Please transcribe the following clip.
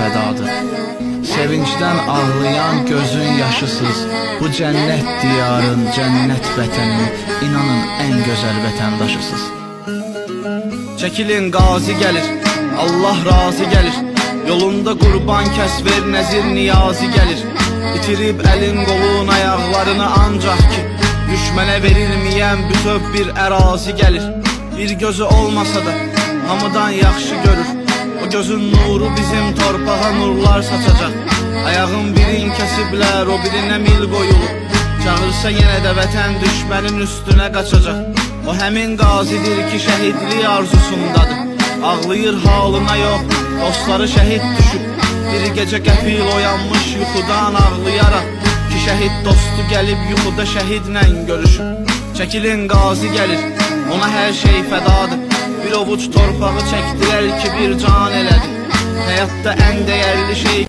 fədadır. Sevincdən ağlayan gözün yaşısız, bu cənnət diyarın, cənnət vətənin, inanın ən gözəl vətəndaşısız. Çəkilin, qazi gəlir, Allah razı gəlir, yolunda qurban kəs ver, nəzir niyazi gəlir. İtirib əlin qolun ayaqlarını ancaq ki, düşmənə verilməyən bütöv bir ərazi gəlir. Bir gözü olmasa da hamıdan yaxşı görür, o gözün nuru bizim torpağa nurlar saçacaq. Ayağın birin kəsiblər, o birinə mil qoyulur, çağırsa yenə də vətən düşmənin üstünə qaçacaq. O həmin qazidir ki, şəhidlik arzusundadır, ağlayır halına yox, dostları şəhid düşüb. Bir gecə qəfil oyanmış yuxudan ağlayaraq ki, şəhid dostu gəlib yuxuda şəhidlə görüşüb. Çəkilin, qazi gəlir, ona hər şey fədadır, bir ovuc torpağı çəkdilər ki, bir can elədi. Həyatda ən dəyərli şey